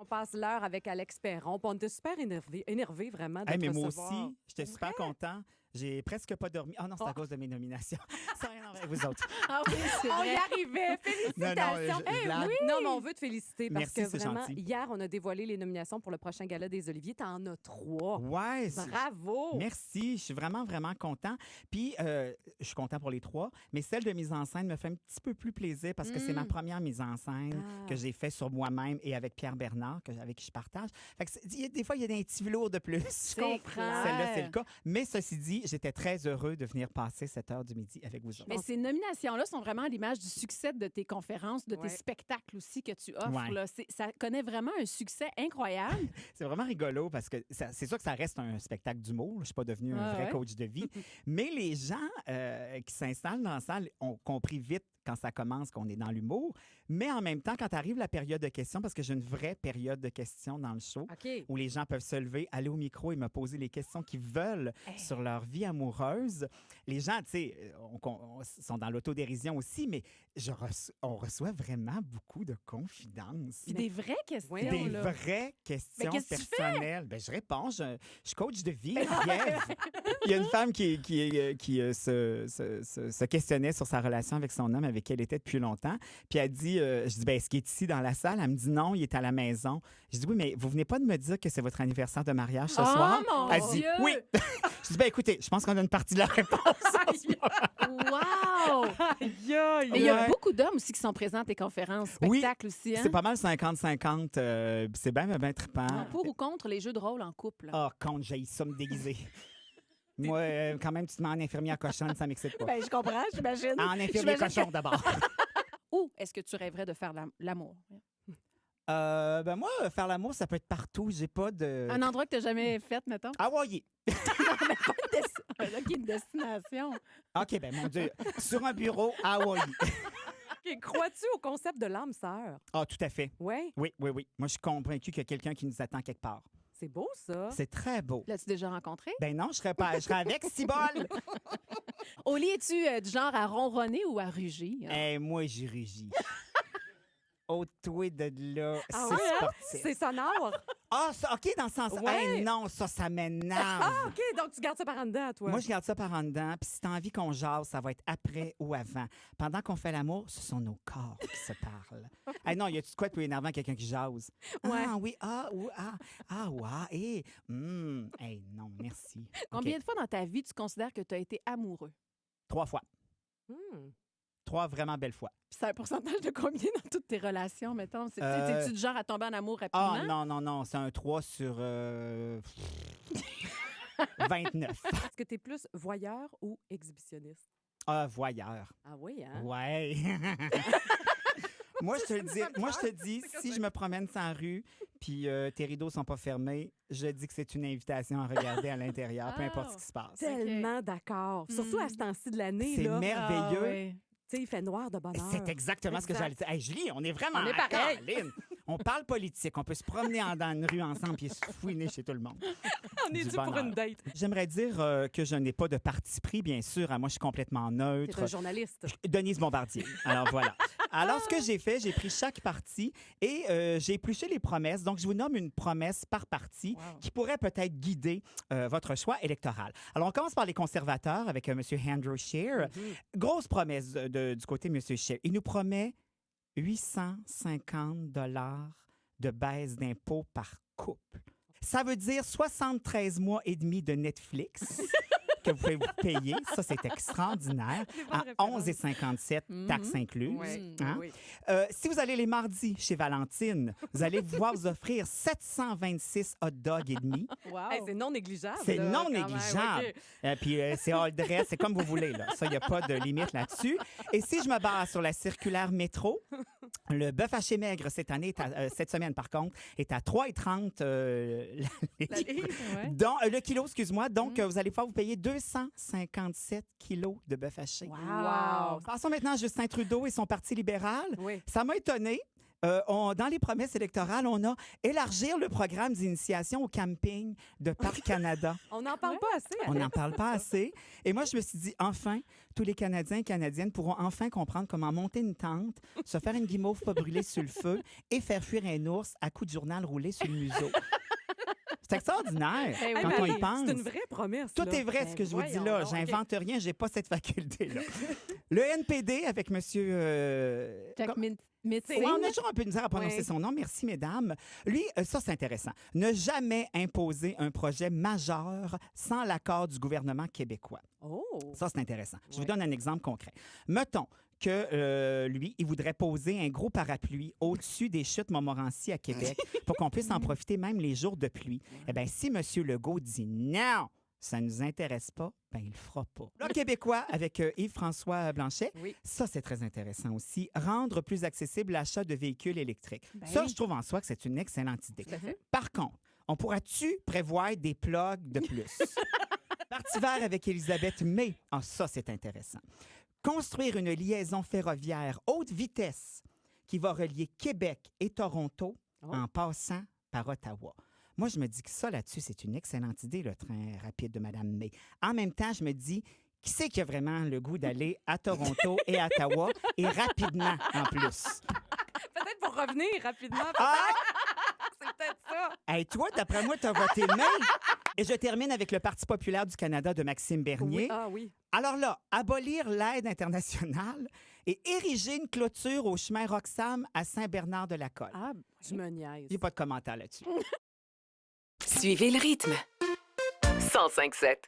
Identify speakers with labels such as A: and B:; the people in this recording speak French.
A: On passe l'heure avec Alex Perron. Puis on était super énervé vraiment de
B: Hey,
A: te
B: mais moi
A: recevoir.
B: aussi, j'étais super content. J'ai presque pas dormi. Oh non, c'est à cause de mes nominations. Ça n'a rien à voir avec vous autres.
C: Ah oui, c'est
A: On
C: vrai.
A: y arrivait. Félicitations.
B: je blague.
A: Non, mais on veut te féliciter parce
B: Merci,
A: que
B: c'est
A: vraiment,
B: gentil.
A: hier, on a dévoilé les nominations pour le prochain Gala des Oliviers. T'en as 3.
B: Ouais.
A: Bravo.
B: Merci, je suis vraiment, vraiment content. Puis, je suis content pour les 3, mais celle de mise en scène me fait un petit peu plus plaisir parce que c'est ma première mise en scène que j'ai fait sur moi-même et avec Pierre Bernard, avec qui je partage. Fait que des fois, il y a des petits velours de plus.
A: Je comprends.
B: Celle-là, c'est le cas. Mais ceci dit, j'étais très heureux de venir passer cette heure du midi avec vous autres.
C: Mais ces nominations-là sont vraiment à l'image du succès de tes conférences, de tes spectacles aussi que tu offres.
B: Ouais.
C: Là. Ça connaît vraiment un succès incroyable.
B: C'est vraiment rigolo parce que c'est sûr que ça reste un spectacle d'humour. Je ne suis pas devenu un vrai coach de vie. Mais les gens qui s'installent dans la salle ont compris vite quand ça commence qu'on est dans l'humour. Mais en même temps, quand arrive la période de questions, parce que j'ai une vraie période de questions dans le show,
A: OK.
B: où les gens peuvent se lever, aller au micro et me poser les questions qu'ils veulent sur leur vie amoureuse. Les gens, tu sais, sont dans l'autodérision aussi, mais on reçoit vraiment beaucoup de confidences.
C: Puis des vraies questions.
B: Des
C: là.
B: vraies questions
C: qu'est-ce que tu fais?
B: personnelles. Ben, je réponds. Je coach de vie. Geneviève. Il y a une femme qui se questionnait sur sa relation avec son homme avec qui elle était depuis longtemps. Puis elle dit, je dis, ben, est-ce qu'il est ici dans la salle? Elle me dit non, il est à la maison. Je dis, oui, mais vous venez pas de me dire que c'est votre anniversaire de mariage ce soir?
C: Mon
B: Elle dit,
C: Dieu!
B: oui. Je dis, ben, écoutez, je pense qu'on a une partie de la réponse.
C: Wow!
A: Aïe,
C: Mais il y a beaucoup d'hommes aussi qui sont présents à tes conférences,
B: Oui,
C: spectacles aussi. Hein?
B: C'est pas mal 50-50. C'est bien trippant.
C: Pour ou contre les jeux de rôle en couple?
B: Ah, contre, j'ai ça me déguiser. Moi, quand même, tu te mets en infirmière cochonne, ça m'excite pas.
C: Ben, je comprends, j'imagine.
B: En infirmière cochon, d'abord.
C: Ou est-ce que tu rêverais de faire l'amour?
B: Ben moi, faire l'amour, ça peut être partout. J'ai pas de...
C: Un endroit que tu n'as jamais fait, mettons?
B: Hawaii.
C: OK, une destination.
B: OK, ben mon Dieu. Sur un bureau à Hawaii.
A: OK. Crois-tu au concept de l'âme sœur?
B: Ah, tout à fait.
A: Oui.
B: Oui. Moi, je suis convaincu qu'il y a quelqu'un qui nous attend quelque part.
A: C'est beau, ça.
B: C'est très beau.
C: L'as-tu déjà rencontré?
B: Ben non, je serais avec Cibole.
C: Oli, es-tu du genre à ronronner ou à rugir?
B: Moi, j'y rugis. Au toi de là,
A: Ah
B: c'est
A: ouais, hein?
B: sportif.
A: C'est sonore.
B: Ah, ça, OK, dans ce sens.
A: Ouais.
B: Non, ça m'énerve.
A: Ah, OK. Donc, tu gardes ça par en dedans, toi.
B: Moi, je garde ça par en dedans. Puis si t'as envie qu'on jase, ça va être après ou avant. Pendant qu'on fait l'amour, ce sont nos corps qui se parlent. Hey, non, y a-tu de quoi de plus énervant que quelqu'un qui jase?
C: Ouais.
B: Ah oui, ouais. Hey, non, merci.
C: Combien
B: OK.
C: de fois dans ta vie tu considères que tu as été amoureux?
B: 3 fois.
A: Hmm.
B: 3 vraiment belles fois.
C: Puis c'est un pourcentage de combien dans toutes tes relations, mettons? Es-tu du genre à tomber en amour rapidement?
B: Ah, non. C'est un 3 sur 29.
A: Est-ce que tu es plus voyeur ou exhibitionniste?
B: Ah, voyeur.
A: Ah oui, hein?
B: Ouais. Moi, je te dis, si je me promène sans rue, puis tes rideaux sont pas fermés, je dis que c'est une invitation à regarder à l'intérieur, peu importe ce qui se passe.
A: Tellement d'accord. Surtout à ce temps-ci de l'année.
B: C'est
A: là.
B: merveilleux.
C: Ah, ouais.
A: Tu sais, il fait noir de bonheur.
B: C'est exactement ce que
A: Exact.
B: j'allais dire. Hey, Julie, on est vraiment
A: On est pareil.
B: Caroline. On parle politique. On peut se promener dans une rue ensemble et se fouiner chez tout le monde.
A: On est
B: Du
A: dû pour
B: bonheur.
A: une date.
B: J'aimerais dire que je n'ai pas de parti pris, bien sûr. Moi, je suis complètement
A: Tu
B: neutre.
A: es un journaliste.
B: Denise Bombardier. Alors voilà. Alors, ce que j'ai fait, j'ai pris chaque parti et j'ai épluché les promesses. Donc, je vous nomme une promesse par parti qui pourrait peut-être guider votre choix électoral. Alors, on commence par les conservateurs avec M. Andrew Scheer. Grosse promesse du côté de M. Scheer. Il nous promet 850 de baisse d'impôts par couple. Ça veut dire 73 mois et demi de Netflix que vous pouvez vous payer. Ça, c'est extraordinaire. À 11,57 taxes incluses.
A: Oui,
B: Hein?
A: oui.
B: Si vous allez les mardis chez Valentine, vous allez pouvoir vous offrir 726 hot dogs et demi.
C: Wow.
A: Hey, c'est non négligeable.
B: C'est
A: là,
B: non
A: quand même.
B: négligeable.
A: OK.
B: Puis c'est all dress, c'est comme vous voulez. Là. Ça, il n'y a pas de limite là-dessus. Et si je me base sur la circulaire métro, le bœuf haché maigre cette semaine, par contre, est à 3,30
C: La livre, ouais.
B: le kilo, excuse-moi. Donc, vous allez pouvoir vous payer 257 kilos de bœuf haché.
A: Wow.
B: Passons maintenant à Justin Trudeau et son Parti libéral.
A: Oui.
B: Ça m'a étonné. Dans les promesses électorales, on a élargir le programme d'initiation au camping de Parc Canada.
A: On n'en parle pas assez.
B: On n'en parle pas assez. Et moi, je me suis dit, enfin, tous les Canadiens et Canadiennes pourront enfin comprendre comment monter une tente, se faire une guimauve pas brûlée sur le feu et faire fuir un ours à coups de journal roulé sur le museau. C'est extraordinaire
C: Eh oui.
B: quand on y pense.
A: C'est une vraie promesse.
B: Tout
A: là.
B: est vrai, ce que je vous dis
A: voyons
B: là.
A: donc,
B: J'invente rien, j'ai pas cette faculté-là. Le NPD avec monsieur...
C: Jack Metzing.
B: Ouais, on a toujours un peu de misère à prononcer
A: Oui.
B: son nom. Merci, mesdames. Lui, ça, c'est intéressant. Ne jamais imposer un projet majeur sans l'accord du gouvernement québécois.
A: Oh.
B: Ça, c'est intéressant. Je vous
A: Ouais.
B: donne un exemple concret. Mettons que lui, il voudrait poser un gros parapluie au-dessus des chutes Montmorency à Québec pour qu'on puisse en profiter même les jours de pluie. Eh bien, si M. Legault dit non, ça ne nous intéresse pas, ben il le fera pas. Le Québécois avec Yves-François Blanchet,
A: Oui.
B: ça, c'est très intéressant aussi. Rendre plus accessible l'achat de véhicules électriques.
C: Ben
B: Ça,
C: oui.
B: je trouve en soi que c'est une excellente idée.
A: Tout à fait.
B: Par contre, on pourra-tu prévoir des plugs de plus? Parti vert avec Elisabeth May. Ah, ça, c'est intéressant. Construire une liaison ferroviaire haute vitesse qui va relier Québec et Toronto
A: Oh.
B: en passant par Ottawa. Moi, je me dis que ça, là-dessus, c'est une excellente idée, le train rapide de Mme May. En même temps, je me dis, qui c'est qui a vraiment le goût d'aller à Toronto et à Ottawa et rapidement en plus?
A: Peut-être pour revenir rapidement.
B: Ah!
A: C'est peut-être ça.
B: Hey, toi, d'après moi, tu as voté May. Et je termine avec le Parti populaire du Canada de Maxime Bernier.
A: Oui. Ah oui.
B: Alors là, abolir l'aide internationale et ériger une clôture au chemin Roxham à Saint-Bernard-de-la-Colle.
A: Ah, je me niaise.
B: J'ai pas de commentaire là-dessus.
D: Suivez le rythme. 105.7.